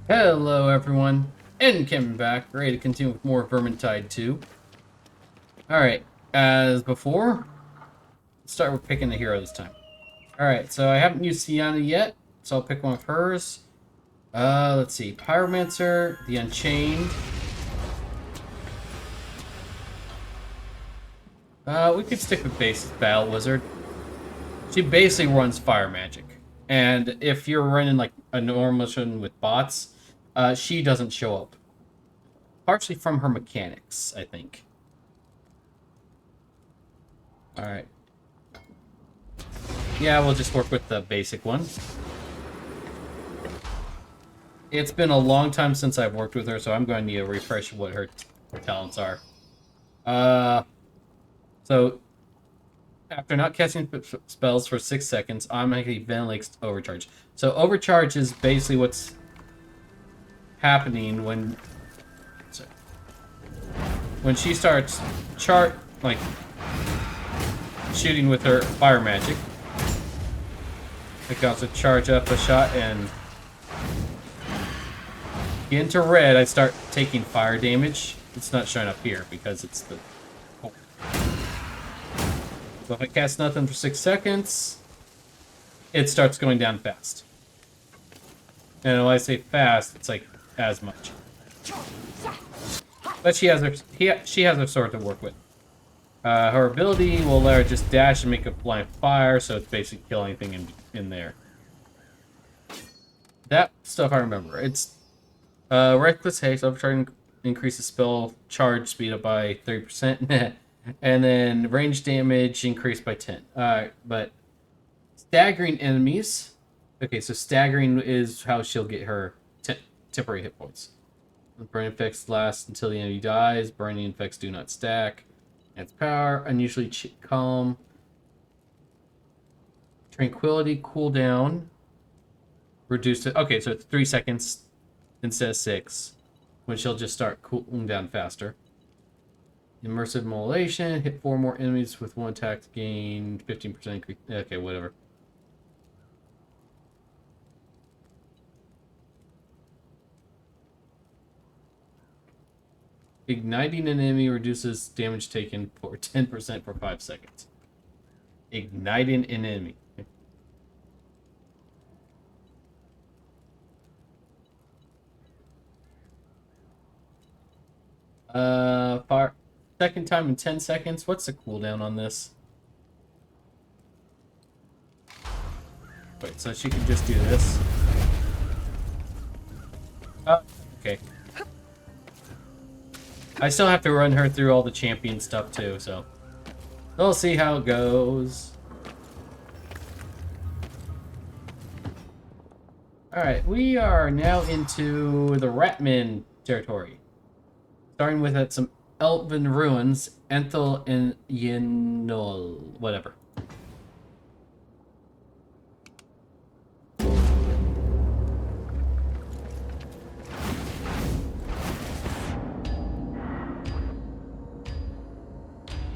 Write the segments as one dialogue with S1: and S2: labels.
S1: Hello everyone, N-camon back, ready to continue with more Vermintide 2. Alright, as before, let's start with picking the hero this time. Alright, so I haven't used Sienna yet, so I'll pick one of hers. Let's see, Pyromancer, the Unchained. We could stick with basic Battle Wizard. She basically runs fire magic. And if you're running like a normal mission with bots, she doesn't show up. Partially from her mechanics, I think. Alright. Yeah, we'll just work with the basic one. It's been a long time since I've worked with her, so I'm going to need a refresh of what her talents are. So, after not casting spells for 6 seconds, automatically ventilates overcharge. So overcharge is basically what's happening when she starts shooting with her fire magic. I can also charge up a shot and get into red. I start taking fire damage. It's not showing up here because it's the... Oh. So if I cast nothing for 6 seconds, it starts going down fast. And when I say fast, it's like as much. But she has her sword to work with. Her ability will let her just dash and make a blind fire, so it's basically kill anything in there. That stuff I remember. It's reckless haste, overcharging increases spell charge speed up by 30%. And then range damage increased by 10. Alright, but staggering enemies. Okay, so staggering is how she'll get her temporary hit points. Burning effects last until the enemy dies. Burning effects do not stack. Adds power. Unusually calm. Tranquility cooldown. Reduced to... Okay, so it's 3 seconds instead of 6. When she'll just start cooling down faster. Immersive immolation. Hit 4 more enemies with 1 attack to gain 15% increase. Okay, whatever. Igniting an enemy reduces damage taken for 10% for 5 seconds. Igniting an enemy. Fire. Second time in 10 seconds. What's the cooldown on this? Wait, so she can just do this. Oh, okay. I still have to run her through all the champion stuff too, so we'll see how it goes. Alright, we are now into the ratmen territory. Starting with some Elvin ruins, Enthel and Yenol, whatever.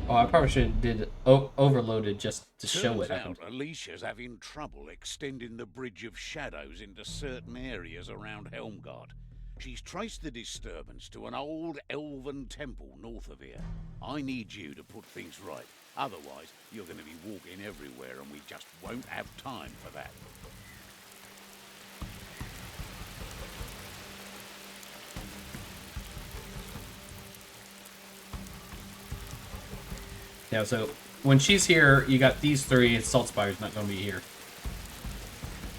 S1: Oh, I probably should have did overloaded just to show it.
S2: Turns out Alicia's having trouble extending the Bridge of Shadows into certain areas around Helmgard. She's traced the disturbance to an old elven temple north of here. I need you to put things right. Otherwise, you're going to be walking everywhere and we just won't have time for that.
S1: Yeah, so when she's here, you got these 3, and Salt Spire's not going to be here.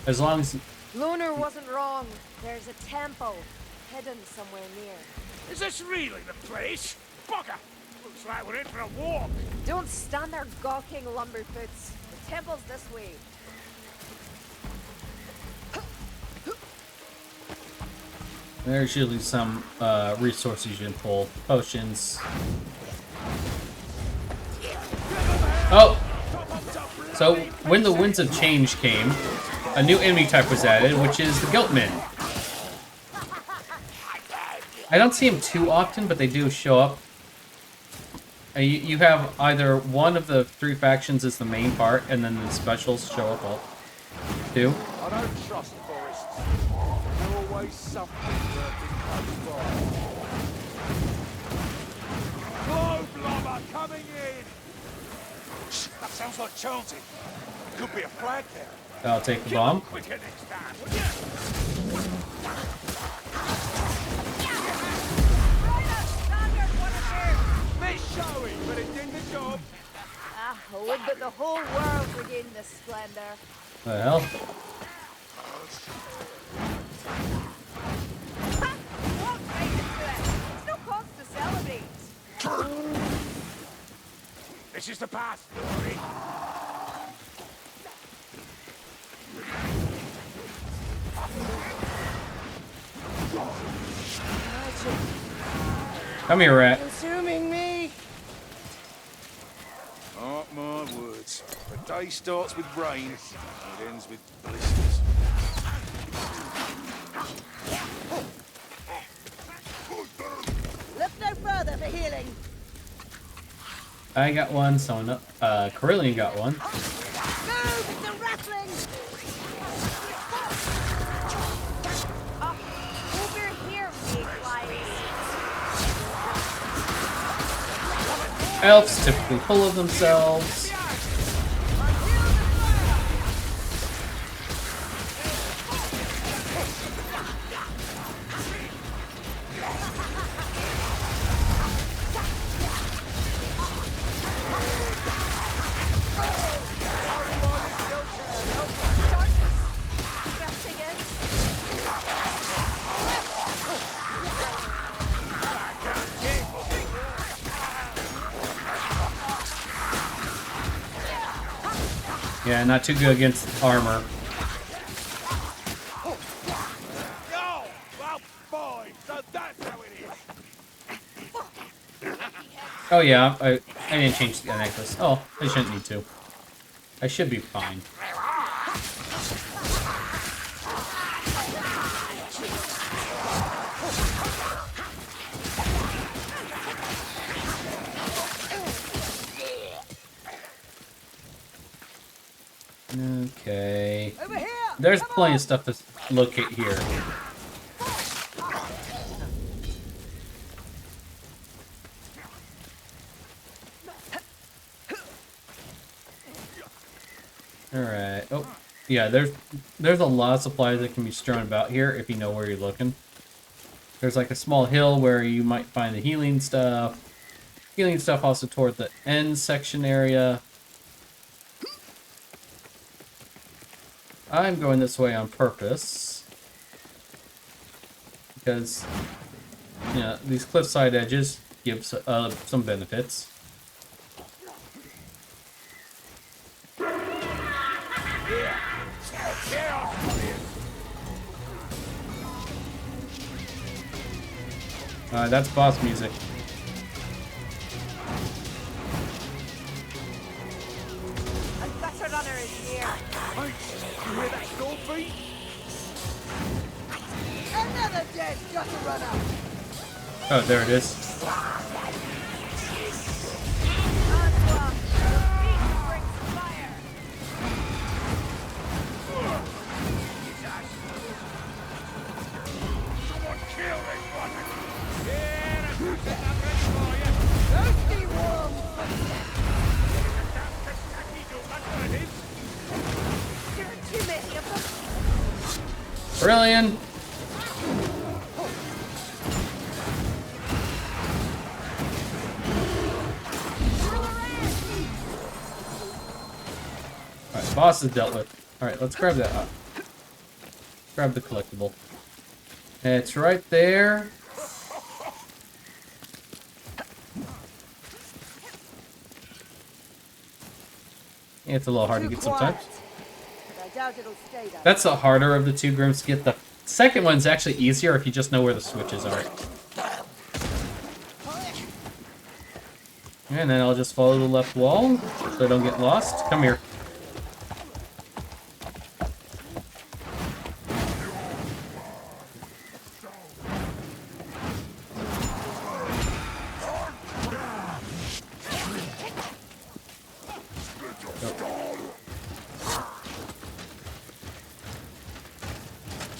S1: As long as...
S3: Lunar wasn't wrong. There's a temple hidden somewhere near.
S4: Is this really the place? Bugger! Looks like we're in for a walk.
S3: Don't stand there gawking, lumberfoots. The temple's this way.
S1: There's usually some resources you can pull. Potions. Oh! So, when the Winds of Change came, a new enemy type was added, which is the Guiltmen. I don't see them too often, but they do show up. You have either one of the 3 factions as the main part, and then the specials show up all too.
S4: I don't trust forests. They're
S5: always something lurking close by. Globe lobber coming in! That sounds like chanting. Could be a flag there.
S1: I'll take the bomb.
S4: Quicker next time, would ya?
S5: Bit showy, but it did the job.
S3: Ah, would that the whole world regain this splendor.
S1: What the hell?
S3: Ha! Walk right into it. There's no cause to celebrate.
S4: This is the past, Dory.
S1: Come here, rat.
S3: Consuming me.
S5: Mark my words. The day starts with rain, and it ends with blisters.
S3: Look no further for healing.
S1: I got one. Someone, Carillion got one.
S3: Move! It's a rattling! Oh, over here, mayflies.
S1: Elves typically full of themselves. Yeah, not too good against armor.
S4: Oh, well, fine. So that's how it is.
S1: Oh yeah, I didn't change the necklace. Oh, I shouldn't need to. I should be fine. Okay.
S3: Over here!
S1: There's plenty of stuff to locate here. Alright. Oh, yeah, there's a lot of supplies that can be strewn about here if you know where you're looking. There's like a small hill where you might find the healing stuff. Healing stuff also toward the end section area. I'm going this way on purpose. Because, you know, these cliffside edges give some benefits. That's boss music.
S3: A gutter runner is here.
S5: Mate, you hear that door beat?
S3: Another dead gutter runner.
S1: Oh, there it is.
S3: Onslaught. Beat brings fire.
S4: Someone kill this one.
S3: Thirsty worm.
S4: That's what it is.
S3: There are too many of them.
S1: Brilliant! Alright, boss is dealt with. Alright, let's grab that up. Grab the collectible. It's right there. It's a little hard to get sometimes.
S3: But I doubt it'll stay that.
S1: That's the harder of the two grims to get. The second one's actually easier if you just know where the switches are. And then I'll just follow the left wall so I don't get lost. Come here.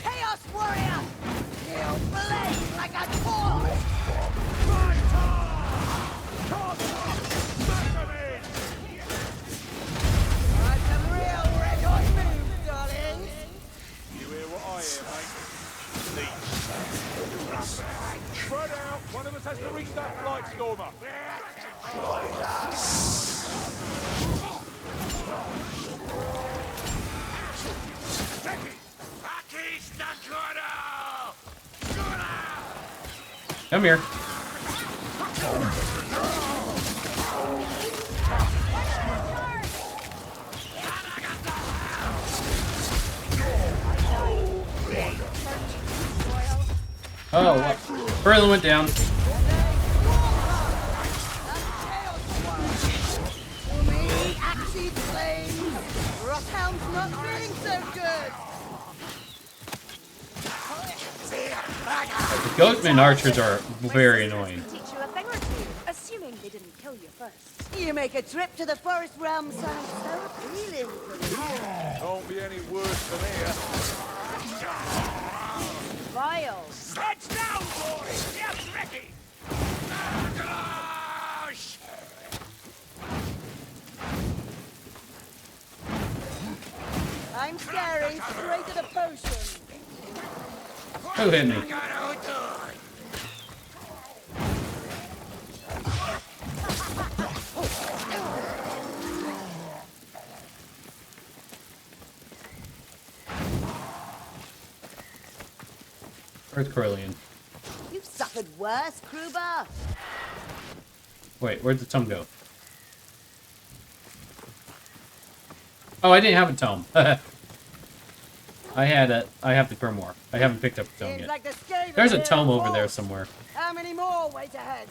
S3: Chaos warrior.
S5: Spread out. One of us has to reach that flight stormer.
S1: Come here. Oh, what? Further went down.
S6: Not feeling so good.
S1: The goatman archers are very annoying.
S3: Teach you a thing or two, assuming they didn't kill you first.
S6: You make a trip to the forest realm sound so appealing to me.
S5: Can't be any worse than here.
S3: Vile.
S4: Heads down, boys! Yes, Ricky! Gosh!
S6: I'm staring straight at a potion.
S1: Who hit me? Where's Corellian?
S6: You've suffered worse, Kruber.
S1: Wait, where'd the tome go? Oh, I didn't have a tome. I have the Grimoire. I haven't picked up a tome
S6: Seems
S1: yet.
S6: like the Skaven
S1: There's a
S6: here
S1: tome
S6: are
S1: over there
S6: forced.
S1: somewhere.
S6: How many more wait ahead?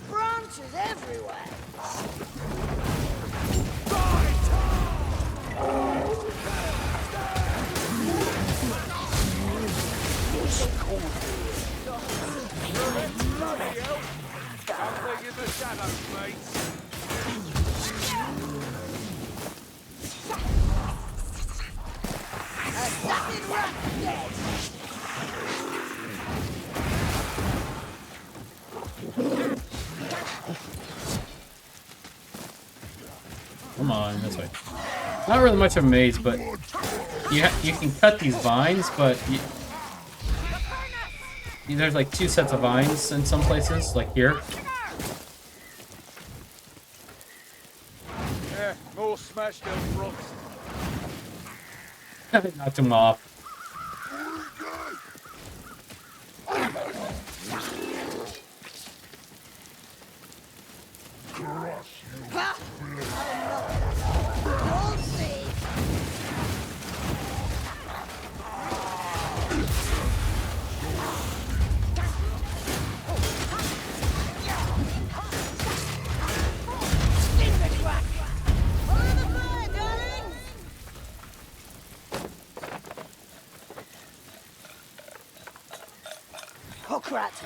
S6: Branches everywhere.
S5: Bloody hell. Something in the shadows, mate.
S6: Assassin rat dead.
S1: Come on, this way. Not really much of a maze, but you can cut these vines, but there's like 2 sets of vines in some places, like here.
S5: Yeah, more smashed up rocks.
S1: Knocked him off.
S6: Ha! You'll see. In the crack. Over the fire, darling. Hook rat.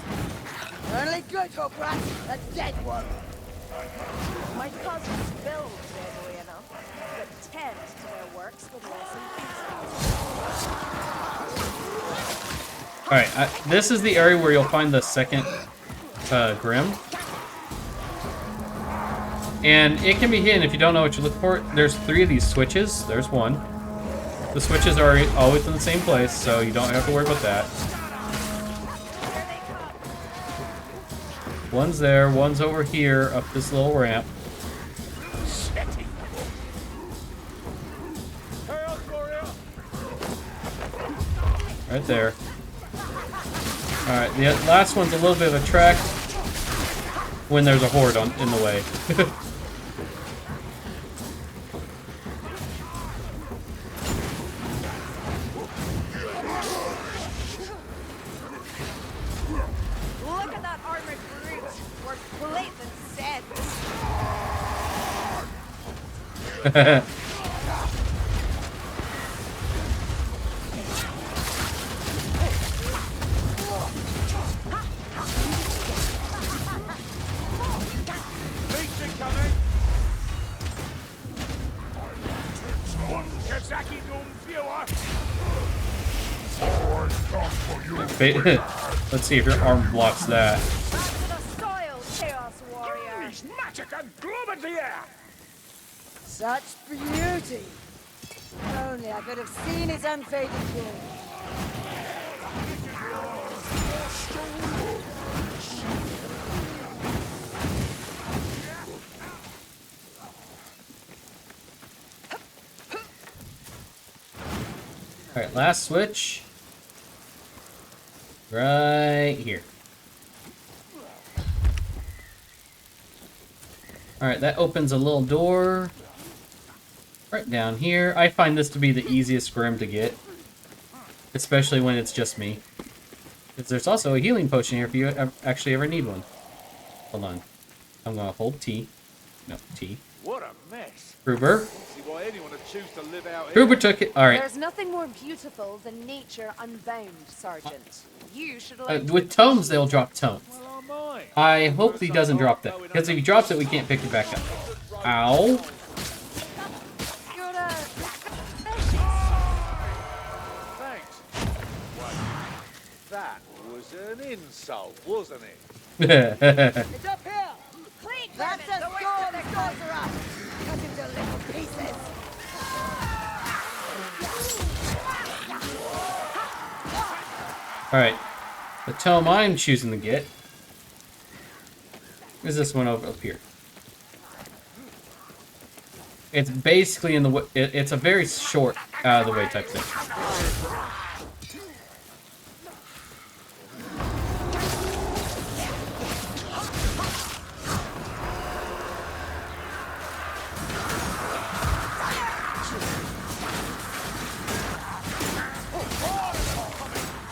S6: Only good hook rat. A dead one.
S3: My cousins build readily enough, but tend to their works with less enthusiasm.
S1: Alright, this is the area where you'll find the second Grim. And it can be hidden if you don't know what you're looking for. There's 3 of these switches. There's one. The switches are always in the same place, so you don't have to worry about that. One's there, one's over here, up this little ramp. Right there. Alright, the last one's a little bit of a trek when there's a horde in the way.
S3: Look at that armored brute! We're blatant Zeds!
S5: Legion coming.
S4: Kazaki Dum viewer.
S1: Let's see if your arm blocks that.
S3: Back to the soil, Chaos Warrior.
S4: His magic and gloom in the air.
S6: Such beauty. If only I could have seen his unfading glory.
S1: Alright, last switch. Right here. Alright, that opens a little door. Right down here. I find this to be the easiest grim to get. Especially when it's just me. Because there's also a healing potion here if you actually ever need one. Hold on. I'm going to hold T. No, T.
S5: What a mess.
S1: Gruber.
S5: See why anyone would choose to live out here.
S1: Gruber took it. Alright.
S3: There's nothing more beautiful than nature unbound, Sergeant. You should like
S1: With tomes, they'll drop tomes.
S5: Well, I might.
S1: I hope he doesn't drop that. Because if he drops it, we can't pick it back up. Ow.
S3: You're a...
S5: Thanks. Wait, that was an insult, wasn't it?
S6: It's up here!
S3: Clean,
S6: That's a
S3: Vermin, the way
S6: storm
S3: to the
S6: sorcerer! Cut him to little pieces!
S1: Alright. The tome I'm choosing to get is this one over up here. It's basically in the way. It's a very short, out of the way type thing.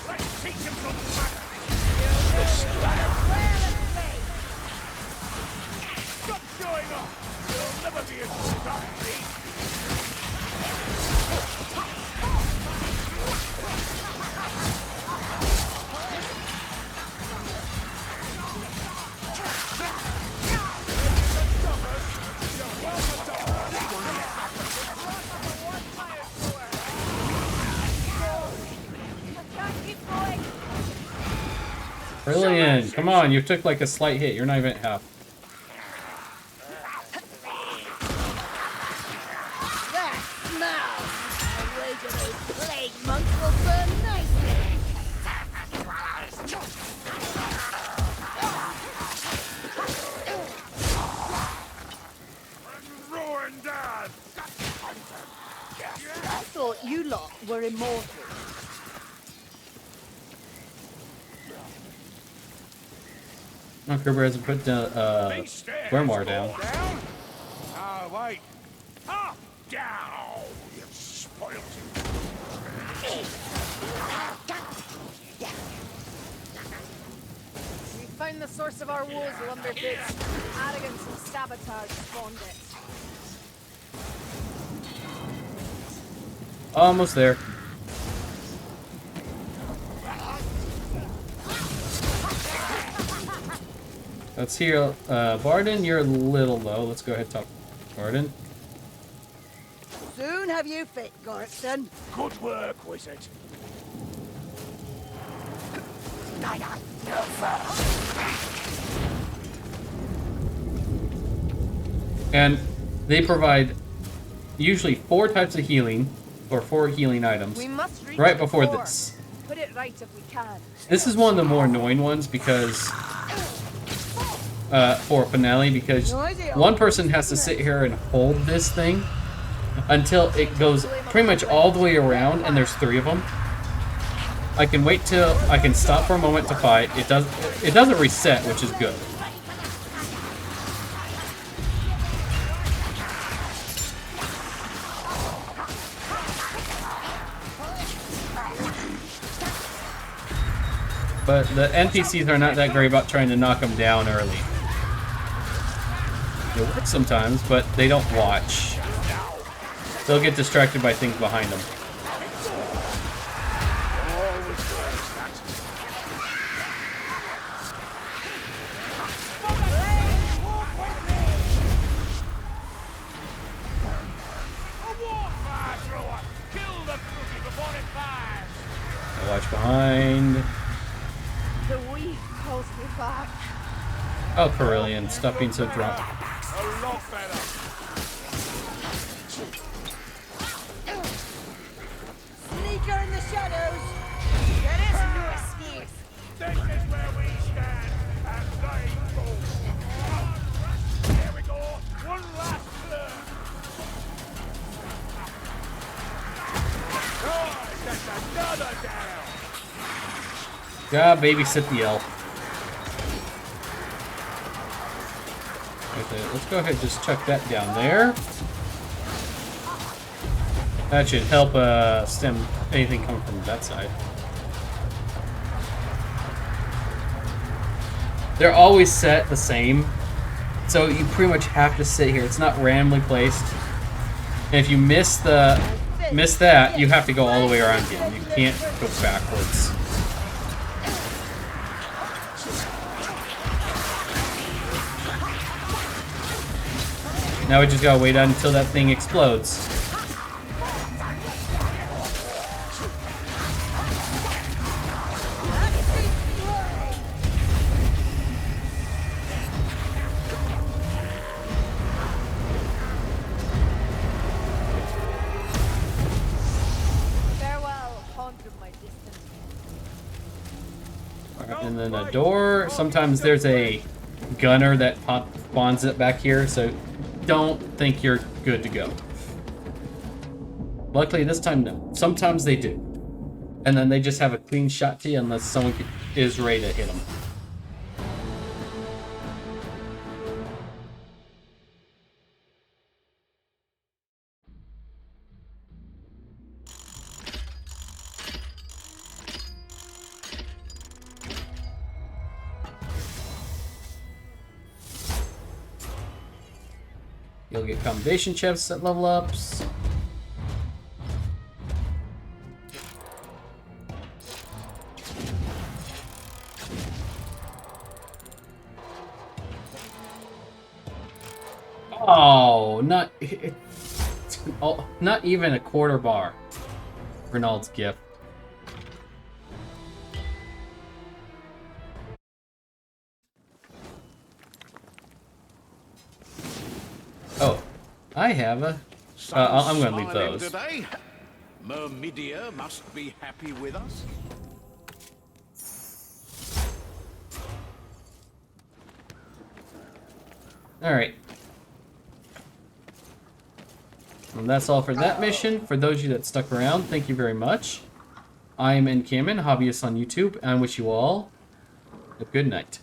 S4: Let's teach him some manners. Stop showing off. You'll never be able to stop me.
S3: Can't keep going.
S1: Brilliant! Come on, you took like a slight hit. You're not even at half.
S6: That smell! The rage of those plague monks will burn nicely!
S4: Roaring down.
S6: I thought you lot were immortal.
S1: Gruber hasn't put the
S4: These stairs
S1: Grimoire
S4: go
S1: down.
S4: down. Ah, wait. Up, down. You spoiled it.
S3: We found the source of our woes, Lumberboots. Arrogance and sabotage spawned it.
S1: Almost there. Let's hear, Varden, you're a little low. Let's go ahead and talk. Varden.
S6: Soon have you fit, Gorkson.
S4: Good work, wizard.
S1: And they provide usually 4 types of healing, or 4 healing items,
S3: We must reach
S1: right
S3: the
S1: before
S3: core.
S1: this.
S3: Put it right if we can.
S1: This is one of the more annoying ones because, for a finale, because one person has to sit here and hold this thing until it goes pretty much all the way around, and there's 3 of them. I can wait till I can stop for a moment to fight. It doesn't reset, which is good. But the NPCs are not that great about trying to knock them down early. It works sometimes, but they don't watch. They'll get distracted by things behind them.
S4: A warfare thrower.
S1: Watch behind.
S3: The weed calls me back.
S1: Oh, Carillion, stop being so drunk.
S5: A lot better.
S6: Sneaker in the shadows.
S3: There is no escape.
S5: This is where we stand, and they fall. Here we go. One last turn. Right, that's another down.
S1: God, babysit the elf. Okay, let's go ahead and just chuck that down there. That should help stem anything coming from that side. They're always set the same, so you pretty much have to sit here. It's not randomly placed. And if you miss that, you have to go all the way around again. You can't go backwards. Now we just gotta wait until that thing explodes.
S3: Farewell, haunt of my distant.
S1: Alright, and then a door. Sometimes there's a gunner that spawns it back here, so don't think you're good to go. Luckily this time, no. Sometimes they do. And then they just have a clean shot to you unless someone is ready to hit them. You'll get commendation chests at level ups. Oh, not even a quarter bar. Renald's gift. Oh, I have a. I'm going to leave
S2: Smiling
S1: those.
S2: Today. Myrmidia must be happy with us.
S1: All right. And that's all for that mission. For those of you that stuck around, thank you very much. I am N-camon, hobbyist on YouTube, and I wish you all a good night.